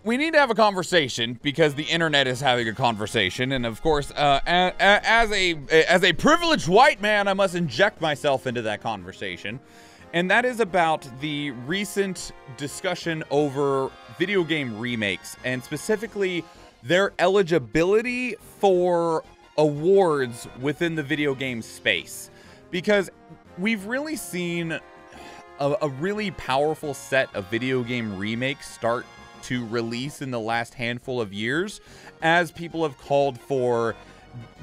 we need to have a conversation because the internet is having a conversation, and of course, as a privileged white man, I must inject myself into that conversation, and that is about the recent discussion over video game remakes, and specifically their eligibility for awards within the video game space, because we've really seen a really powerful set of video game remakes start to release in the last handful of years, as people have called for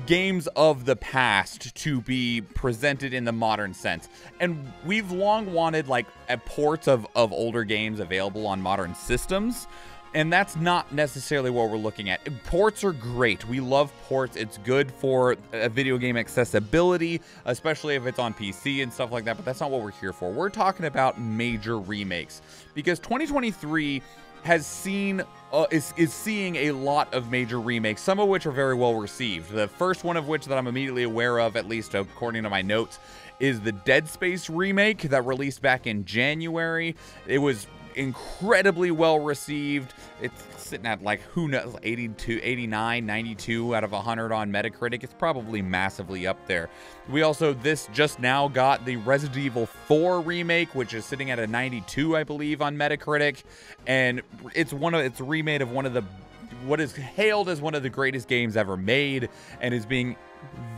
games of the past to be presented in the modern sense. And we've long wanted like ports of older games available on modern systems, and that's not necessarily what we're looking at. Ports are great. We love ports. It's good for video game accessibility, especially if it's on PC and stuff like that, but that's not what we're here for. We're talking about major remakes, because 2023 has seen is seeing a lot of major remakes, some of which are very well received. The first one of which that I'm immediately aware of, at least according to my notes, is the Dead Space remake that released back in January. It was incredibly well received. It's sitting at like, who knows, 82, 89, 92 out of 100 on Metacritic. It's probably massively up there. We also just now got the Resident Evil 4 remake, which is sitting at a 92, I believe, on Metacritic, and it's a remake of what is hailed as one of the greatest games ever made, and is being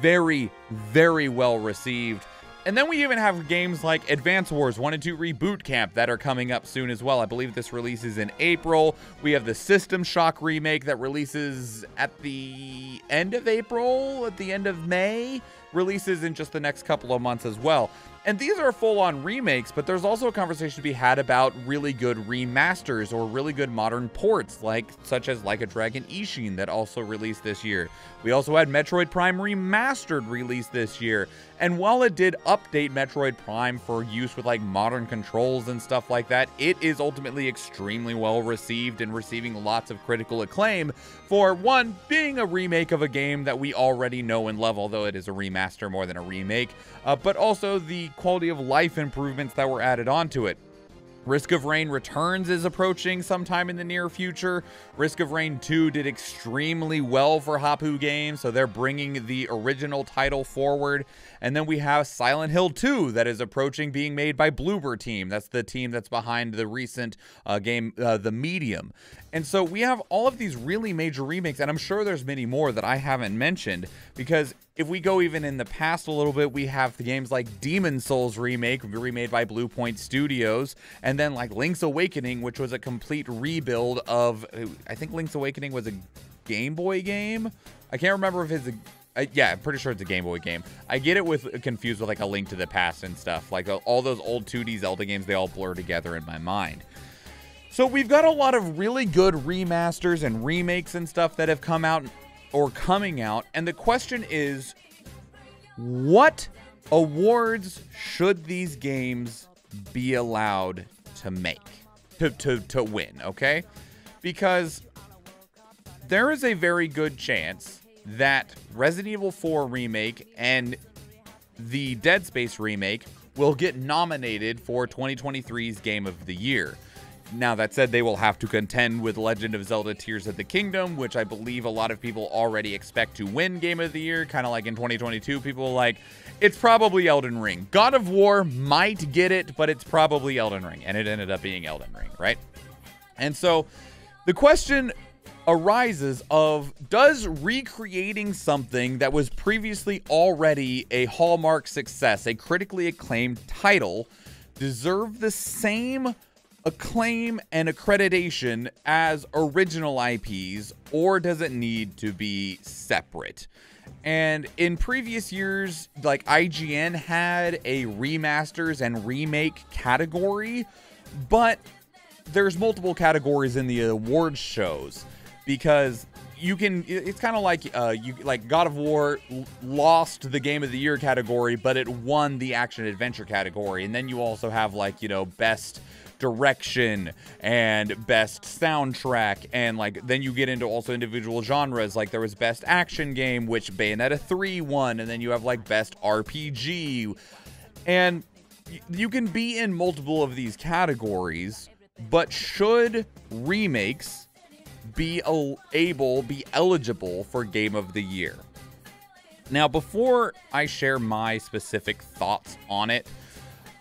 very, very well received. And then we even have games like Advance Wars 1 and 2 Reboot Camp that are coming up soon as well. I believe this releases in April. We have the System Shock remake that releases at the end of April, at the end of May. Releases in just the next couple of months as well. And these are full-on remakes, but there's also a conversation to be had about really good remasters or really good modern ports, such as Like a Dragon Ishin that also released this year. We also had Metroid Prime Remastered released this year. And while it did update Metroid Prime for use with like modern controls and stuff like that, it is ultimately extremely well received and receiving lots of critical acclaim for, one, being a remake of a game that we already know and love, although it is a remaster more than a remake, but also the quality of life improvements that were added onto it. Risk of Rain Returns is approaching sometime in the near future. Risk of Rain 2 did extremely well for Hapu Games, so they're bringing the original title forward. And then we have Silent Hill 2 that is approaching, being made by Bloober Team. That's the team that's behind the recent game, The Medium. And so we have all of these really major remakes, and I'm sure there's many more that I haven't mentioned, because if we go even in the past a little bit, we have the games like Demon Souls remake, remade by Blue Point Studios, and then like Link's Awakening, which was a complete rebuild of, I think Link's Awakening was a Game Boy game. I can't remember if it's yeah, I'm pretty sure it's a Game Boy game. I get it confused with like A Link to the Past and stuff. Like all those old 2D Zelda games, they all blur together in my mind. So we've got a lot of really good remasters and remakes and stuff that have come out or coming out. And the question is, what awards should these games be allowed to make, to win, okay? Because there is a very good chance that Resident Evil 4 remake and the Dead Space remake will get nominated for 2023's Game of the Year. Now, that said, they will have to contend with Legend of Zelda Tears of the Kingdom, which I believe a lot of people already expect to win Game of the Year. Kind of like in 2022, people are like, it's probably Elden Ring. God of War might get it, but it's probably Elden Ring. And it ended up being Elden Ring, right? And so the question arises of, does recreating something that was previously already a hallmark success, a critically acclaimed title, deserve the same acclaim and accreditation as original IPs, or does it need to be separate? And in previous years, like IGN had a remasters and remake category, but there's multiple categories in the awards shows, because you can, it's kind of like like God of War lost the Game of the Year category, but it won the action adventure category. And then you also have like, best direction and best soundtrack, and like then you get into also individual genres. Like there was best action game, which Bayonetta 3 won, and then you have like best RPG, and you can be in multiple of these categories. But should remakes be eligible for Game of the Year. Now, before I share my specific thoughts on it,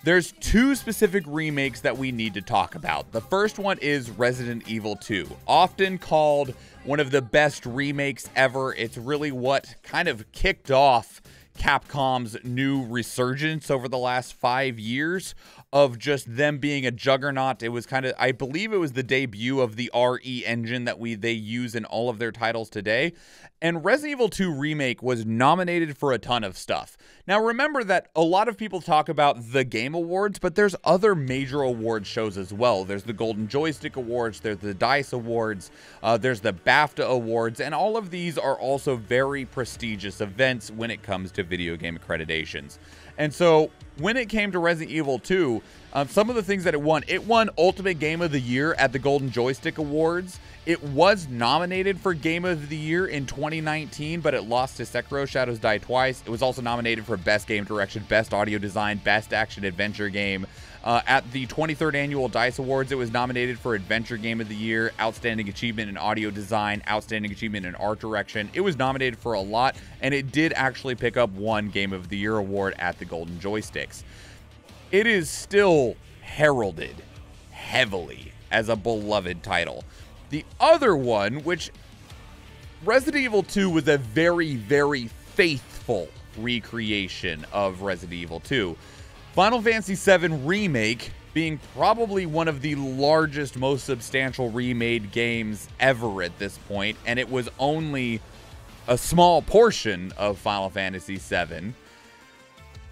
there's two specific remakes that we need to talk about. The first one is Resident Evil 2, often called one of the best remakes ever. It's really what kind of kicked off Capcom's new resurgence over the last 5 years of just them being a juggernaut. It was kind of, I believe it was the debut of the RE engine that they use in all of their titles today. And Resident Evil 2 Remake was nominated for a ton of stuff. Now remember that a lot of people talk about the Game Awards, but there's other major award shows as well. There's the Golden Joystick Awards, there's the DICE Awards, there's the BAFTA Awards, and all of these are also very prestigious events when it comes to video game accreditations. And so when it came to Resident Evil 2, some of the things that it won Ultimate Game of the Year at the Golden Joystick Awards. It was nominated for Game of the Year in 2019, but it lost to Sekiro: Shadows Die Twice. It was also nominated for Best Game Direction, Best Audio Design, Best Action Adventure Game. At the 23rd Annual DICE Awards, it was nominated for Adventure Game of the Year, Outstanding Achievement in Audio Design, Outstanding Achievement in Art Direction. It was nominated for a lot, and it did actually pick up one Game of the Year award at the Golden Joysticks. It is still heralded heavily as a beloved title. The other one, which Resident Evil 2 was a very, very faithful recreation of Resident Evil 2. Final Fantasy VII Remake being probably one of the largest, most substantial remade games ever at this point, and it was only a small portion of Final Fantasy VII.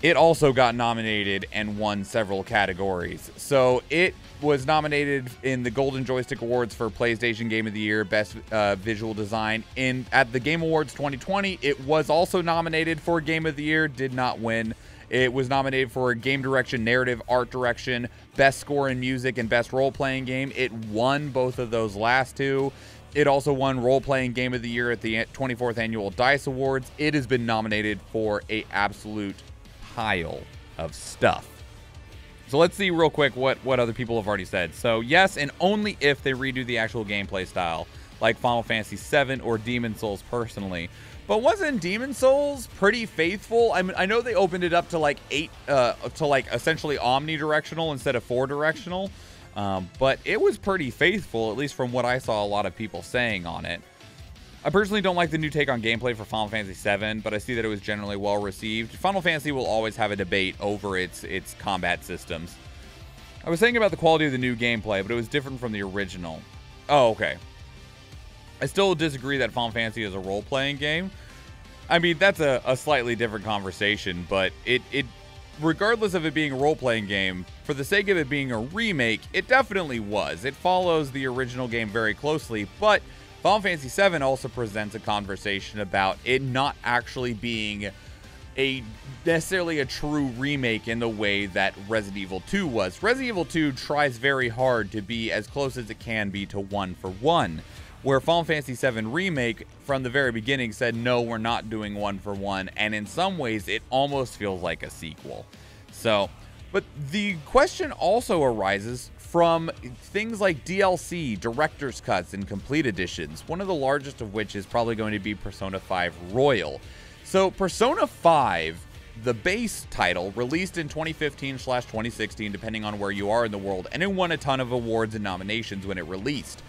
It also got nominated and won several categories. So it was nominated in the Golden Joystick Awards for PlayStation Game of the Year, Best Visual Design. At the Game Awards 2020, it was also nominated for Game of the Year, did not win. It was nominated for Game Direction, Narrative, Art Direction, Best Score in Music, and Best Role-Playing Game. It won both of those last two. It also won Role-Playing Game of the Year at the 24th Annual DICE Awards. It has been nominated for an absolute pile of stuff. So let's see real quick what other people have already said. So yes, and only if they redo the actual gameplay style, like Final Fantasy VII or Demon Souls personally. But wasn't Demon Souls pretty faithful? I mean, I know they opened it up to like essentially omnidirectional instead of 4-directional, but it was pretty faithful, at least from what I saw a lot of people saying on it. I personally don't like the new take on gameplay for Final Fantasy VII, but I see that it was generally well received. Final Fantasy will always have a debate over its combat systems. I was saying about the quality of the new gameplay, but it was different from the original. Oh, okay. I still disagree that Final Fantasy is a role-playing game. I mean, that's a slightly different conversation, but it regardless of it being a role-playing game, for the sake of it being a remake, it definitely was. It follows the original game very closely, but Final Fantasy VII also presents a conversation about it not actually being necessarily a true remake in the way that Resident Evil 2 was. Resident Evil 2 tries very hard to be as close as it can be to one for one, where Final Fantasy VII Remake from the very beginning said, no, we're not doing one for one, and in some ways it almost feels like a sequel. So, but the question also arises from things like DLC, Director's Cuts, and Complete Editions, one of the largest of which is probably going to be Persona 5 Royal. So Persona 5, the base title, released in 2015/2016, depending on where you are in the world, and it won a ton of awards and nominations when it released.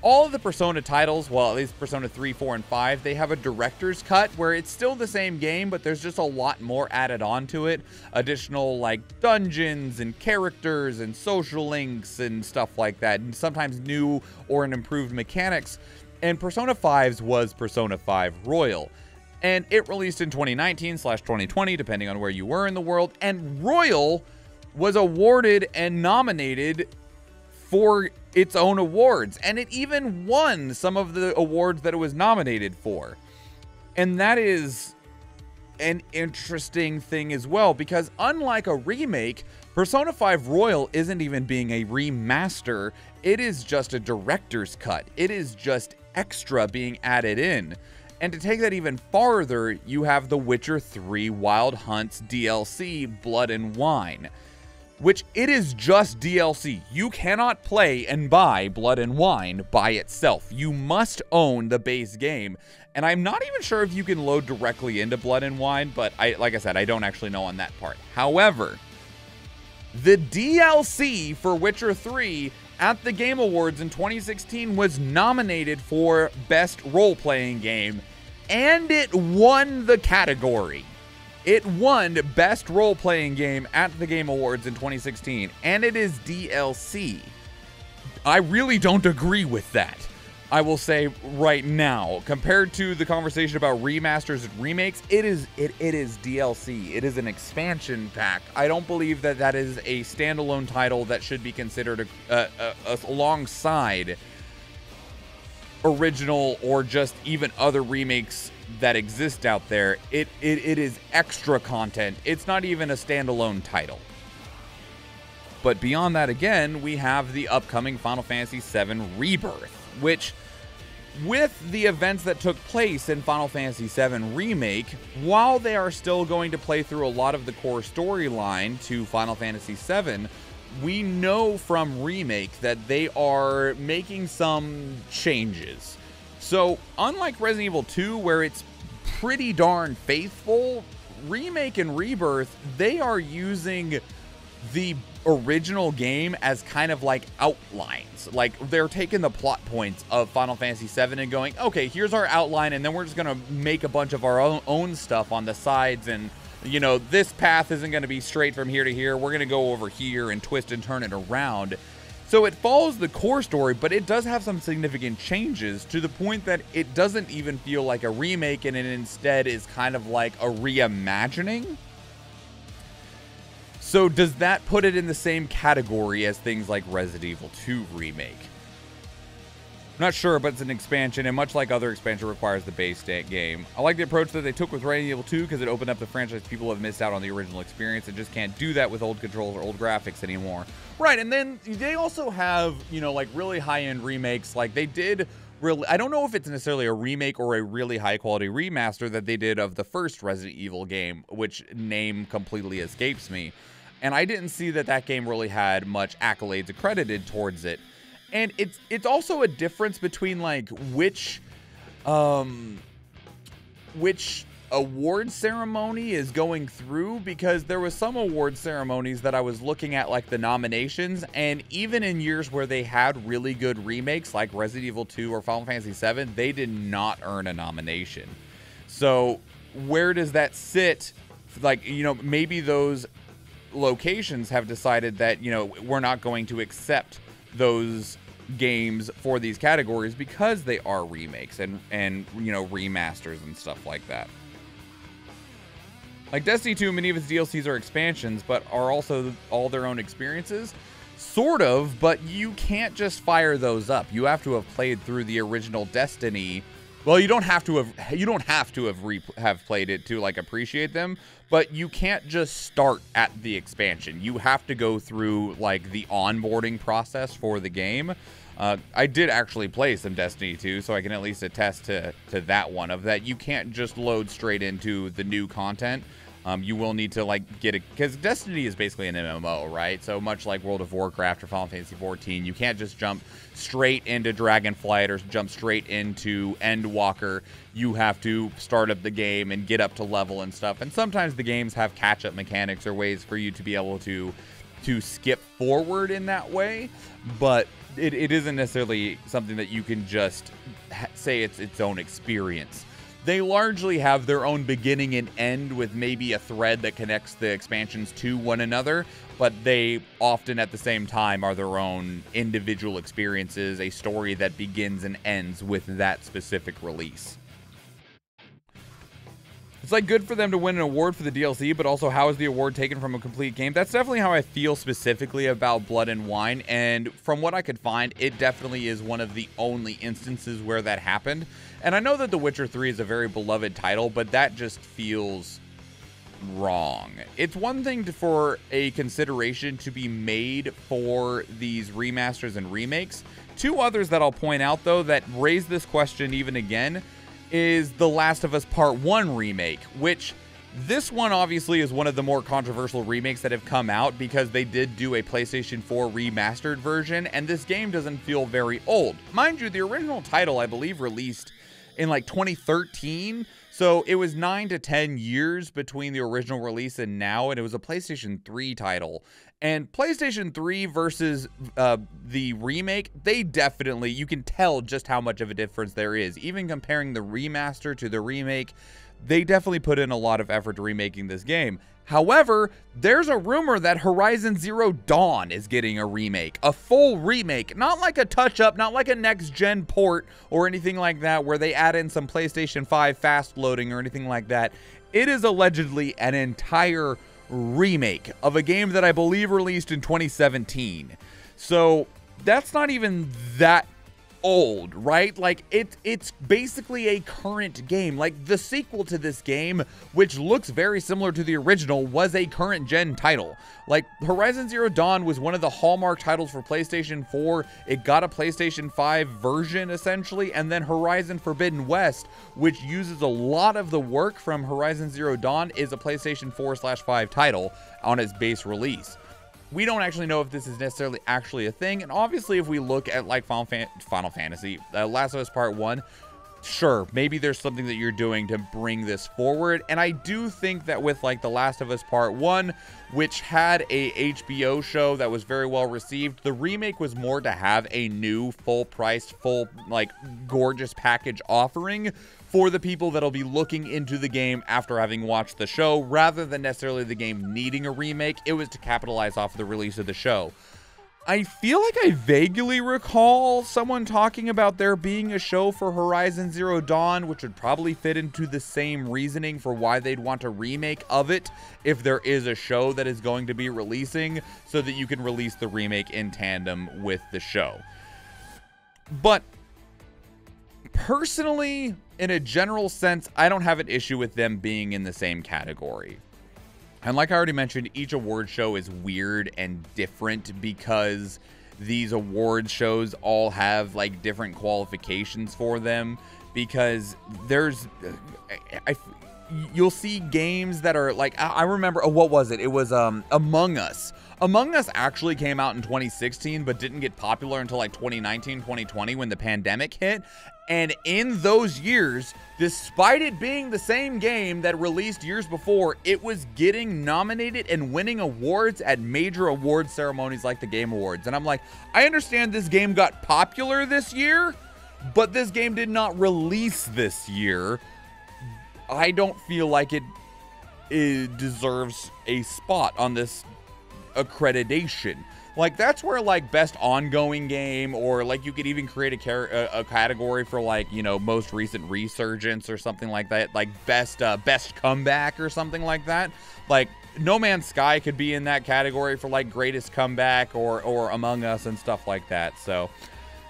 All of the Persona titles, well, at least Persona 3, 4, and 5, they have a director's cut where it's still the same game, but there's just a lot more added on to it. Additional, like, dungeons and characters and social links and stuff like that, and sometimes new or an improved mechanics. And Persona 5's was Persona 5 Royal. And it released in 2019/2020, depending on where you were in the world. And Royal was awarded and nominated for its own awards, and it even won some of the awards that it was nominated for. And that is an interesting thing as well, because unlike a remake, Persona 5 Royal isn't even being a remaster, it is just a director's cut. It is just extra being added in. And to take that even farther, you have The Witcher 3 Wild Hunt's DLC, Blood and Wine. which it is just DLC. You cannot play and buy Blood and Wine by itself. You must own the base game. And I'm not even sure if you can load directly into Blood and Wine, but like I said, I don't actually know on that part. However, the DLC for Witcher 3 at the Game Awards in 2016 was nominated for Best Role-Playing Game, and it won the category. It won Best Role-Playing Game at the Game Awards in 2016, and it is DLC. I really don't agree with that, I will say right now. Compared to the conversation about remasters and remakes, it is DLC. It is an expansion pack. I don't believe that that is a standalone title that should be considered alongside original or just even other remakes that exist out there. It is extra content. It's not even a standalone title. But beyond that, again, we have the upcoming Final Fantasy VII Rebirth, which, with the events that took place in Final Fantasy VII Remake, while they are still going to play through a lot of the core storyline to Final Fantasy VII, we know from Remake that they are making some changes. So, unlike Resident Evil 2, where it's pretty darn faithful, Remake and Rebirth, they are using the original game as kind of like outlines. Like, they're taking the plot points of Final Fantasy VII and going, okay, here's our outline, and then we're just going to make a bunch of our own stuff on the sides, and, you know, this path isn't going to be straight from here to here. We're going to go over here and twist and turn it around. So it follows the core story, but it does have some significant changes to the point that it doesn't even feel like a remake, and it instead is kind of like a reimagining. So does that put it in the same category as things like Resident Evil 2 Remake? I'm not sure, but it's an expansion, and much like other expansion, requires the base game. I like the approach that they took with Resident Evil 2 because it opened up the franchise. People have missed out on the original experience and just can't do that with old controls or old graphics anymore. Right, and then they also have, you know, like really high-end remakes. Like they did really, I don't know if it's necessarily a remake or a really high-quality remaster that they did of the first Resident Evil game, which name completely escapes me. And I didn't see that that game really had much accolades accredited towards it. And it's also a difference between like which award ceremony is going through, because there was some award ceremonies that I was looking at, like the nominations, and even in years where they had really good remakes like Resident Evil 2 or Final Fantasy VII, they did not earn a nomination. So where does that sit? Like, you know, maybe those locations have decided that, you know, we're not going to accept those games for these categories because they are remakes and you know, remasters and stuff like that. Like Destiny 2, many of its DLCs are expansions, but are also all their own experiences. Sort of, but you can't just fire those up. You have to have played through the original Destiny. Well, you don't have to have played it to like appreciate them, but you can't just start at the expansion. You have to go through like the onboarding process for the game. I did actually play some Destiny 2, so I can at least attest to that one, of that you can't just load straight into the new content. You will need to like get it, because Destiny is basically an MMO, right? So much like World of Warcraft or Final Fantasy XIV, you can't just jump straight into Dragonflight or jump straight into Endwalker. You have to start up the game and get up to level and stuff. And sometimes the games have catch-up mechanics or ways for you to be able to skip forward in that way, but it isn't necessarily something that you can just say it's its own experience. They largely have their own beginning and end with maybe a thread that connects the expansions to one another, but they often at the same time are their own individual experiences, a story that begins and ends with that specific release. It's like good for them to win an award for the DLC, but also how is the award taken from a complete game? That's definitely how I feel specifically about Blood and Wine, and from what I could find, it definitely is one of the only instances where that happened. And I know that The Witcher 3 is a very beloved title, but that just feels wrong. It's one thing for a consideration to be made for these remasters and remakes. Two others that I'll point out, though, that raise this question even again is The Last of Us Part 1 remake, which This one obviously is one of the more controversial remakes that have come out because they did do a PlayStation 4 remastered version, and this game doesn't feel very old. Mind you, the original title, I believe, released in like 2013, so it was 9 to 10 years between the original release and now, and it was a PlayStation 3 title. And PlayStation 3 versus the remake, they definitely, you can tell just how much of a difference there is. Even comparing the remaster to the remake, they definitely put in a lot of effort to remaking this game. However, there's a rumor that Horizon Zero Dawn is getting a remake, a full remake, not like a touch-up, not like a next-gen port or anything like that where they add in some PlayStation 5 fast loading or anything like that. It is allegedly an entire remake of a game that I believe released in 2017. So that's not even that old, right? Like it's basically a current game. Like the sequel to this game, which looks very similar to the original, was a current gen title. Like Horizon Zero Dawn was one of the hallmark titles for PlayStation 4. It got a PlayStation 5 version essentially, and then Horizon Forbidden West, which uses a lot of the work from Horizon Zero Dawn, is a PlayStation 4/5 title on its base release. We don't actually know if this is necessarily actually a thing, and obviously if we look at like Final Fantasy, Last of Us Part 1, sure, maybe there's something that you're doing to bring this forward, and I do think that with like The Last of Us Part 1, which had a HBO show that was very well received, the remake was more to have a new full-priced, full, like, gorgeous package offering for the people that'll be looking into the game after having watched the show, rather than necessarily the game needing a remake. It was to capitalize off of the release of the show. I feel like I vaguely recall someone talking about there being a show for Horizon Zero Dawn, which would probably fit into the same reasoning for why they'd want a remake of it if there is a show that is going to be releasing, so that you can release the remake in tandem with the show. But personally, in a general sense, I don't have an issue with them being in the same category. And like I already mentioned, each award show is weird and different because these award shows all have like different qualifications for them, because there's you'll see games that are like, I remember, what was it? It was Among Us. Among Us actually came out in 2016, but didn't get popular until like 2019, 2020 when the pandemic hit. And in those years, despite it being the same game that released years before, it was getting nominated and winning awards at major award ceremonies like the Game Awards. And I'm like, I understand this game got popular this year, but this game did not release this year. I don't feel like it deserves a spot on this accreditation. Like, that's where, like, best ongoing game, or, like, you could even create a category for, like, you know, most recent resurgence or something like that. Like, best comeback or something like that. Like, No Man's Sky could be in that category for, like, greatest comeback, or Among Us and stuff like that. So,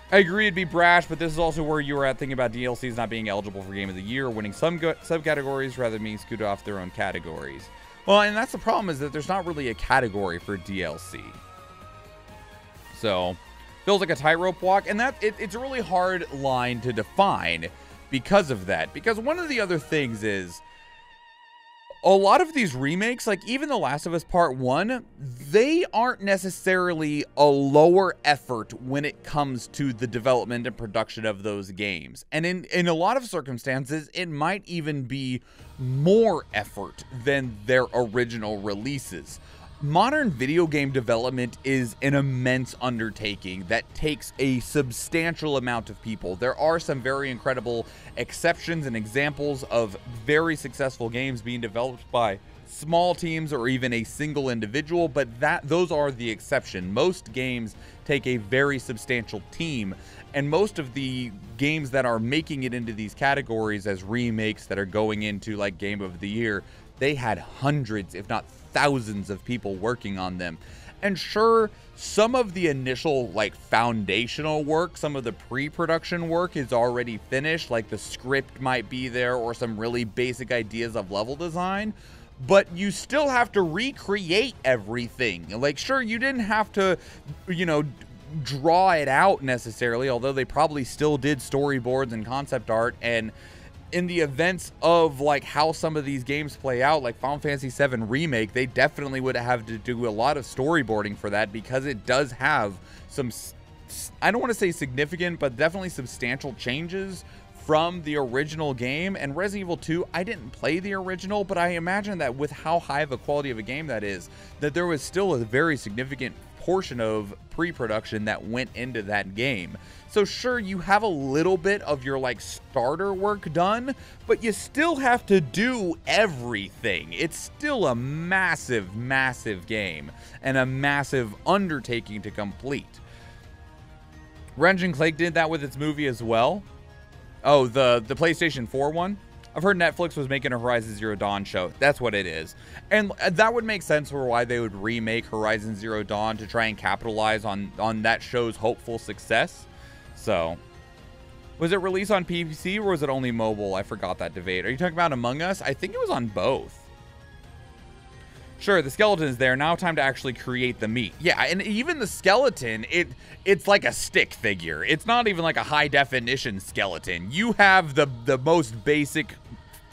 I agree it'd be brash, but this is also where you were at thinking about DLCs not being eligible for Game of the Year, winning some subcategories rather than being scooted off their own categories. Well, and that's the problem, is that there's not really a category for DLC. So, feels like a tightrope walk, and it's a really hard line to define because of that. Because one of the other things is, a lot of these remakes, like even The Last of Us Part 1, they aren't necessarily a lower effort when it comes to the development and production of those games. And in a lot of circumstances, it might even be more effort than their original releases. Modern video game development is an immense undertaking that takes a substantial amount of people. There are some very incredible exceptions and examples of very successful games being developed by small teams or even a single individual, but those are the exception. Most games take a very substantial team, and most of the games that are making it into these categories as remakes that are going into like Game of the Year, they had hundreds, if not thousands of people working on them. And sure, some of the initial like foundational work, some of the pre-production work is already finished, like the script might be there or some really basic ideas of level design, but you still have to recreate everything. Like, sure, you didn't have to, you know, draw it out necessarily, although they probably still did storyboards and concept art, and in the events of like how some of these games play out, like Final Fantasy VII Remake, they definitely would have to do a lot of storyboarding for that, because it does have some, I don't want to say significant, but definitely substantial changes from the original game. And Resident Evil 2, I didn't play the original, but I imagine that with how high of a quality of a game that is, that there was still a very significant portion of pre-production that went into that game. So sure, you have a little bit of your like starter work done, but you still have to do everything. It's still a massive, massive game and a massive undertaking to complete. Ratchet & Clank did that with its movie as well. Oh, the PlayStation 4 one? I've heard Netflix was making a Horizon Zero Dawn show. That's what it is. And that would make sense for why they would remake Horizon Zero Dawn, to try and capitalize on that show's hopeful success. So, was it released on PC or was it only mobile? I forgot that debate. Are you talking about Among Us? I think it was on both. Sure, the skeleton is there. Now time to actually create the meat. Yeah, and even the skeleton, it's like a stick figure. It's not even like a high definition skeleton. You have the most basic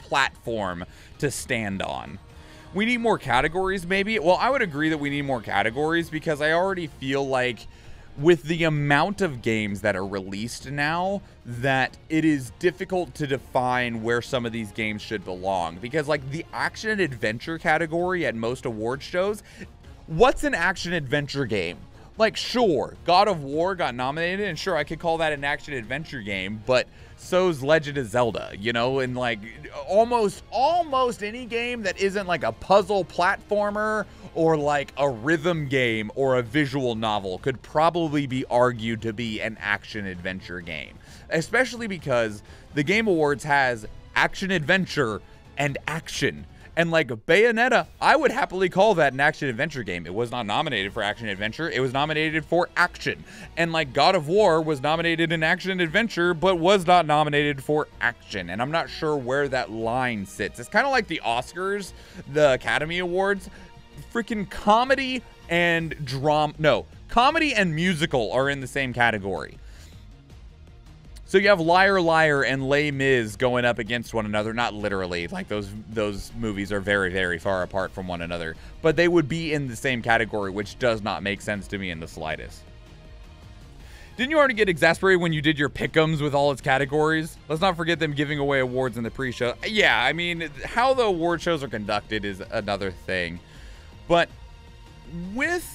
platform to stand on. We need more categories, maybe? Well, I would agree that we need more categories, because I already feel like with the amount of games that are released now, that it is difficult to define where some of these games should belong. Because like the action and adventure category at most award shows, what's an action adventure game? Like, sure, God of War got nominated, and sure, I could call that an action adventure game, but so's Legend of Zelda, you know? And like almost any game that isn't like a puzzle platformer or like a rhythm game or a visual novel could probably be argued to be an action adventure game. Especially because the Game Awards has action adventure and action. And like Bayonetta, I would happily call that an action adventure game. It was not nominated for action adventure. It was nominated for action. And like God of War was nominated in action adventure, but was not nominated for action. And I'm not sure where that line sits. It's kind of like the Oscars, the Academy Awards. Freaking comedy and drama. No, comedy and musical are in the same category. So you have Liar Liar and Les Mis going up against one another. Not literally, like those movies are very, very far apart from one another, but they would be in the same category, which does not make sense to me in the slightest. Didn't you already get exasperated when you did your pick'ems with all its categories? Let's not forget them giving away awards in the pre-show. Yeah, I mean, how the award shows are conducted is another thing. But with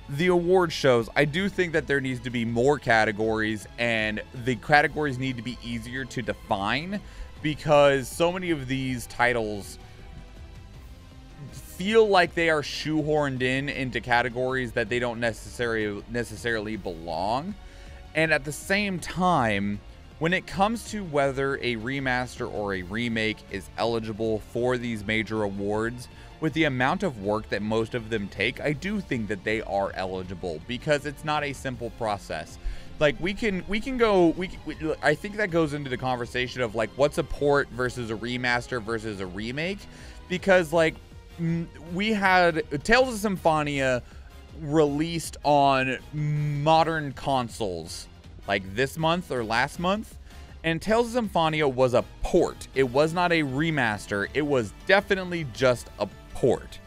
the award shows, I do think that there needs to be more categories, and the categories need to be easier to define, because so many of these titles feel like they are shoehorned into categories that they don't necessarily belong. And at the same time, when it comes to whether a remaster or a remake is eligible for these major awards, with the amount of work that most of them take, I do think that they are eligible, because it's not a simple process. Like I think that goes into the conversation of like what's a port versus a remaster versus a remake, because like we had Tales of Symphonia released on modern consoles like this month or last month, and Tales of Symphonia was a port. It was not a remaster. It was definitely just a port.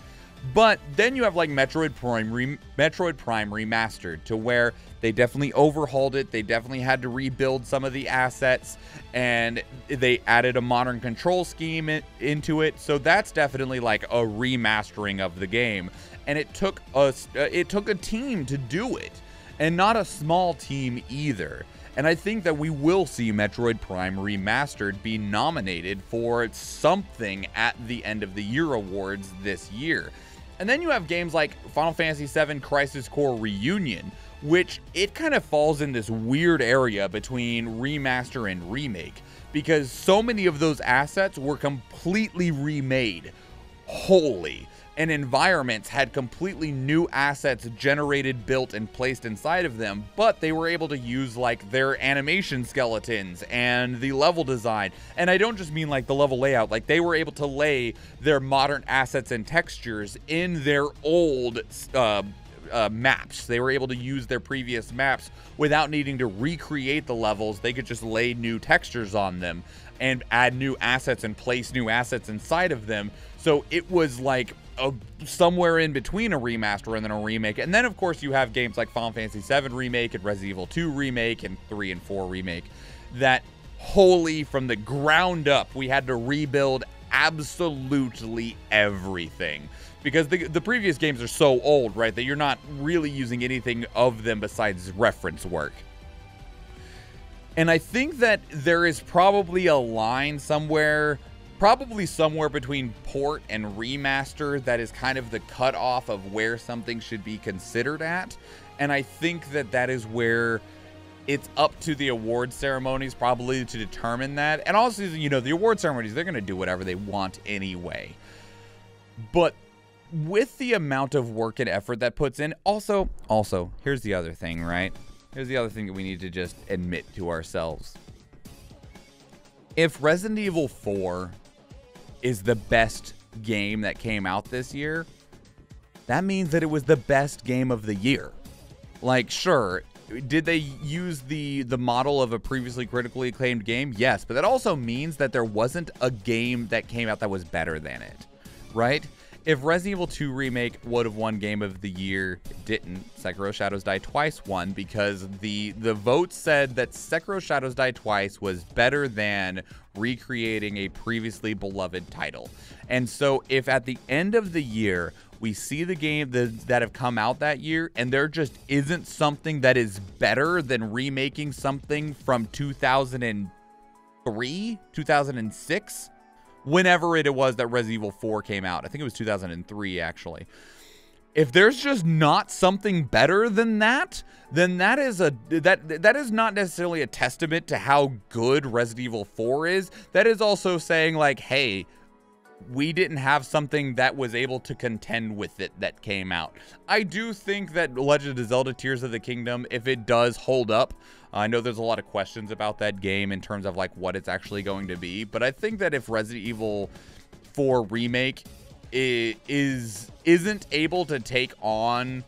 But then you have like Metroid Prime Remastered, to where they definitely overhauled it. They definitely had to rebuild some of the assets, and they added a modern control scheme into it. So that's definitely like a remastering of the game. And it took a team to do it, and not a small team either. And I think that we will see Metroid Prime Remastered be nominated for something at the End of the Year Awards this year. And then you have games like Final Fantasy VII Crisis Core Reunion, which it kind of falls in this weird area between remaster and remake, because so many of those assets were completely remade wholly. And environments had completely new assets generated, built, and placed inside of them, but they were able to use like their animation skeletons and the level design. And I don't just mean like the level layout, like they were able to lay their modern assets and textures in their old maps. They were able to use their previous maps without needing to recreate the levels. They could just lay new textures on them and add new assets and place new assets inside of them. So it was like somewhere in between a remaster and then a remake. And then, of course, you have games like Final Fantasy VII Remake and Resident Evil 2 Remake and 3 and 4 Remake that wholly from the ground up, we had to rebuild absolutely everything. Because the previous games are so old, right, that you're not really using anything of them besides reference work. And I think that there is probably a line somewhere, probably somewhere between port and remaster, that is kind of the cutoff of where something should be considered at. And I think that that is where it's up to the award ceremonies probably to determine that. And also, you know, the award ceremonies, they're going to do whatever they want anyway. But with the amount of work and effort that puts in, also, here's the other thing, right? Here's the other thing that we need to just admit to ourselves. If Resident Evil 4 is the best game that came out this year, that means that it was the best game of the year. Like, sure, did they use the model of a previously critically acclaimed game? Yes, but that also means that there wasn't a game that came out that was better than it, right? If Resident Evil 2 Remake would have won Game of the Year, it didn't. Sekiro Shadows Die Twice won because the vote said that Sekiro Shadows Die Twice was better than recreating a previously beloved title. And so if at the end of the year, we see the game that have come out that year, and there just isn't something that is better than remaking something from 2003, 2006, whenever it was that Resident Evil 4 came out. I think it was 2003, actually. If there's just not something better than that, then that is not necessarily a testament to how good Resident Evil 4 is. That is also saying, like, hey, we didn't have something that was able to contend with it that came out. I do think that Legend of Zelda Tears of the Kingdom, if it does hold up, I know there's a lot of questions about that game in terms of like what it's actually going to be, but I think that if Resident Evil 4 Remake isn't able to take on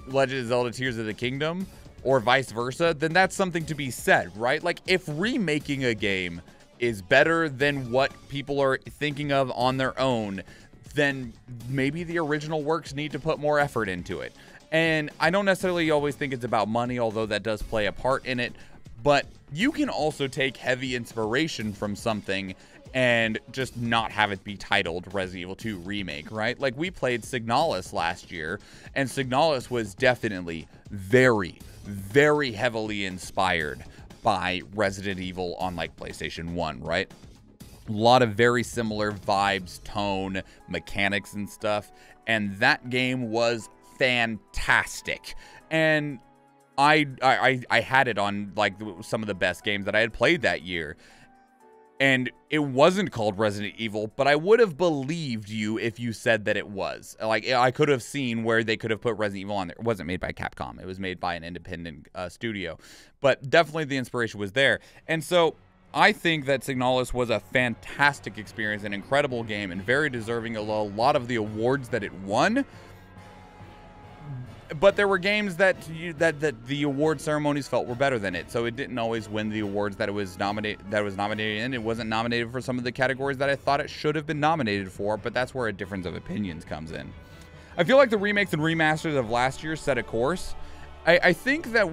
Legend of Zelda Tears of the Kingdom, or vice versa, then that's something to be said, right? Like, if remaking a game is better than what people are thinking of on their own, then maybe the original works need to put more effort into it. And I don't necessarily always think it's about money, although that does play a part in it, but you can also take heavy inspiration from something and just not have it be titled Resident Evil 2 Remake, right? Like, we played Signalis last year, and Signalis was definitely very, very heavily inspired by Resident Evil on like PlayStation 1, right? A lot of very similar vibes, tone, mechanics and stuff, and that game was fantastic. And I had it on like some of the best games that I had played that year. And it wasn't called Resident Evil, but I would have believed you if you said that it was. Like, I could have seen where they could have put Resident Evil on there. It wasn't made by Capcom. It was made by an independent studio. But definitely the inspiration was there. And so I think that Signalis was a fantastic experience, an incredible game, and very deserving of a lot of the awards that it won. But there were games that the award ceremonies felt were better than it, so it didn't always win the awards that it was nominated in. It wasn't nominated for some of the categories that I thought it should have been nominated for, but that's where a difference of opinions comes in. I feel like the remakes and remasters of last year set a course. I think that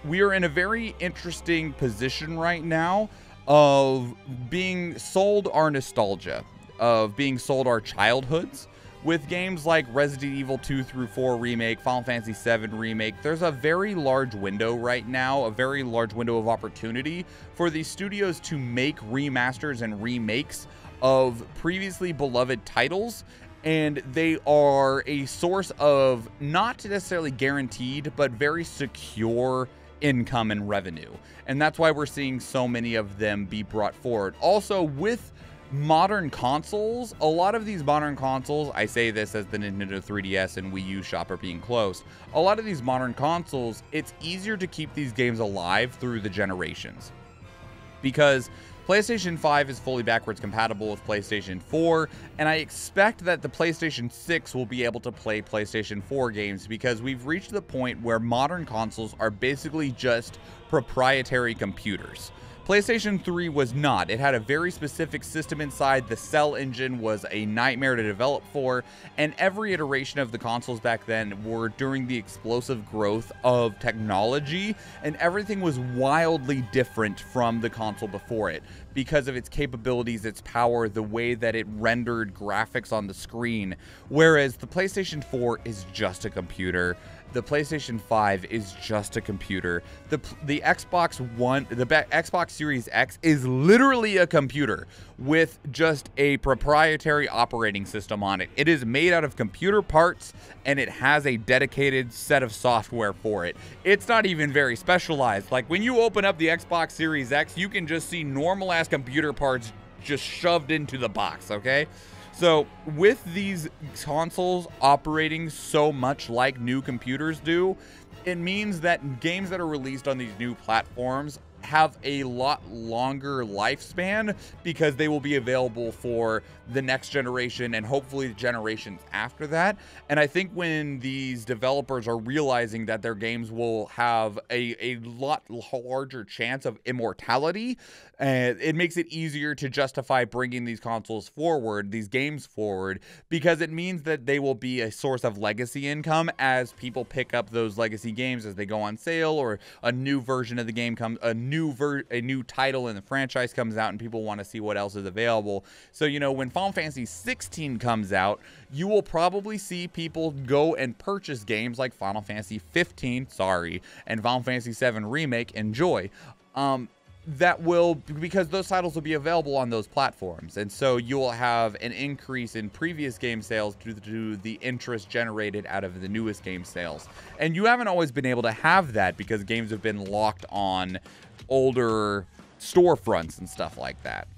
we are in a very interesting position right now of being sold our nostalgia, of being sold our childhoods. With games like Resident Evil 2 through 4 Remake, Final Fantasy VII Remake, there's a very large window right now, a very large window of opportunity for these studios to make remasters and remakes of previously beloved titles, and they are a source of not necessarily guaranteed, but very secure income and revenue. And that's why we're seeing so many of them be brought forward. Also, with modern consoles, a lot of these modern consoles, I say this as the Nintendo 3DS and Wii U shop are being closed, a lot of these modern consoles, it's easier to keep these games alive through the generations. Because PlayStation 5 is fully backwards compatible with PlayStation 4, and I expect that the PlayStation 6 will be able to play PlayStation 4 games because we've reached the point where modern consoles are basically just proprietary computers. PlayStation 3 was not. It had a very specific system inside. The Cell engine was a nightmare to develop for, and every iteration of the consoles back then were during the explosive growth of technology, and everything was wildly different from the console before it because of its capabilities, its power, the way that it rendered graphics on the screen. Whereas the PlayStation 4 is just a computer. The PlayStation 5 is just a computer. The Xbox One, the Xbox Series X is literally a computer with just a proprietary operating system on it. It is made out of computer parts, and it has a dedicated set of software for it. It's not even very specialized. Like when you open up the Xbox Series X, you can just see normal ass computer parts just shoved into the box, okay? So with these consoles operating so much like new computers do, it means that games that are released on these new platforms have a lot longer lifespan because they will be available for the next generation and hopefully the generations after that. And I think when these developers are realizing that their games will have a lot larger chance of immortality, it makes it easier to justify bringing these consoles forward, these games forward, because it means that they will be a source of legacy income as people pick up those legacy games as they go on sale, or a new version of the game comes, a new title in the franchise comes out and people want to see what else is available. So, you know, when Final Fantasy 16 comes out, you will probably see people go and purchase games like Final Fantasy 15, and Final Fantasy 7 Remake, enjoy. That will, because those titles will be available on those platforms, and so you will have an increase in previous game sales due to the interest generated out of the newest game sales. And you haven't always been able to have that because games have been locked on older storefronts and stuff like that.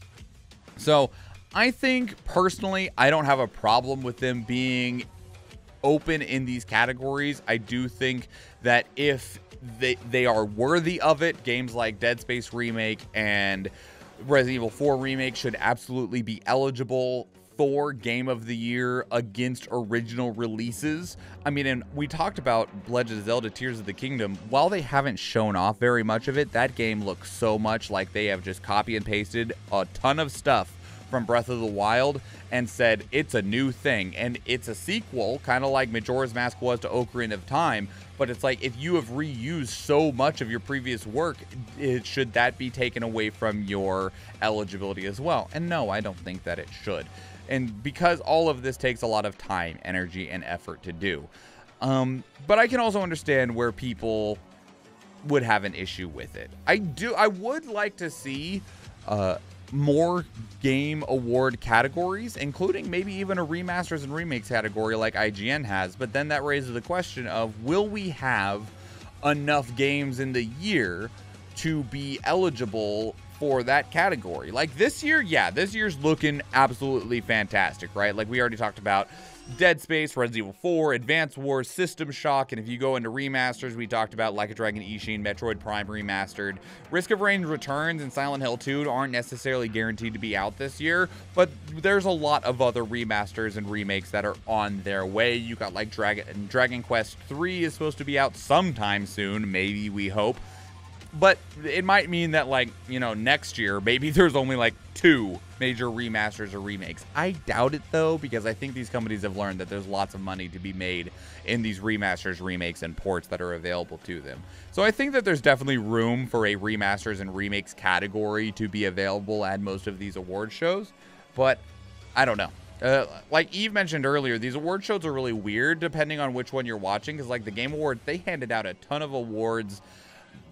So I think personally, I don't have a problem with them being open in these categories. I do think that if they are worthy of it, games like Dead Space Remake and Resident Evil 4 Remake should absolutely be eligible for Game of the Year against original releases. I mean, and we talked about Legend of Zelda Tears of the Kingdom. While they haven't shown off very much of it, that game looks so much like they have just copy and pasted a ton of stuff from Breath of the Wild and said it's a new thing, and it's a sequel, kind of like Majora's Mask was to Ocarina of Time. But it's like, if you have reused so much of your previous work, should that be taken away from your eligibility as well? And no, I don't think that it should. And because all of this takes a lot of time, energy, and effort to do. But I can also understand where people would have an issue with it. I would like to see more game award categories, including maybe even a remasters and remakes category like IGN has. But then that raises the question of, will we have enough games in the year to be eligible for that category? Like this year, yeah, this year's looking absolutely fantastic, right? Like we already talked about Dead Space, Resident Evil 4, Advance Wars, System Shock, and if you go into remasters, we talked about Like a Dragon Ishin, Metroid Prime Remastered. Risk of Rain Returns and Silent Hill 2 aren't necessarily guaranteed to be out this year, but there's a lot of other remasters and remakes that are on their way. You got like Dragon Quest 3 is supposed to be out sometime soon, maybe, we hope. But it might mean that, like, you know, next year, maybe there's only like 2 major remasters or remakes. I doubt it, though, because I think these companies have learned that there's lots of money to be made in these remasters, remakes, and ports that are available to them. So I think that there's definitely room for a remasters and remakes category to be available at most of these award shows. But I don't know. Like Eve mentioned earlier, these award shows are really weird depending on which one you're watching, because like the Game Awards, they handed out a ton of awards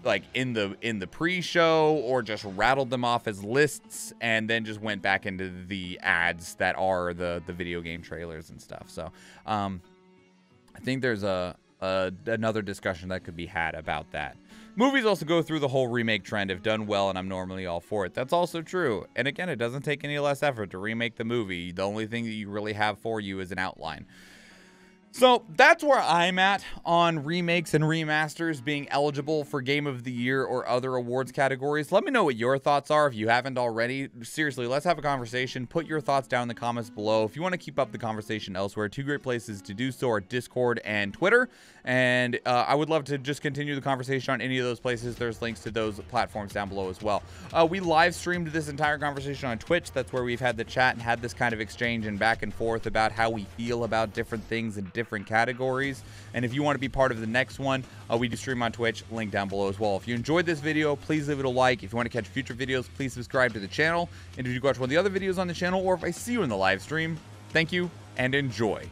like in the pre-show, or just rattled them off as lists and then just went back into the ads that are the video game trailers and stuff. So I think there's another discussion that could be had about that. Movies also go through the whole remake trend if done well, and I'm normally all for it. That's also true. And again, it doesn't take any less effort to remake the movie. The only thing that you really have for you is an outline. So that's where I'm at on remakes and remasters being eligible for Game of the Year or other awards categories. Let me know what your thoughts are if you haven't already. Seriously, let's have a conversation. Put your thoughts down in the comments below. If you want to keep up the conversation elsewhere, two great places to do so are Discord and Twitter. And I would love to just continue the conversation on any of those places. There's links to those platforms down below as well. We live streamed this entire conversation on Twitch. That's where we've had the chat and had this kind of exchange and back and forth about how we feel about different things in different categories. And if you want to be part of the next one, we do stream on Twitch, link down below as well. If you enjoyed this video, please leave it a like. If you want to catch future videos, please subscribe to the channel. And if you watch one of the other videos on the channel, or if I see you in the live stream, thank you and enjoy.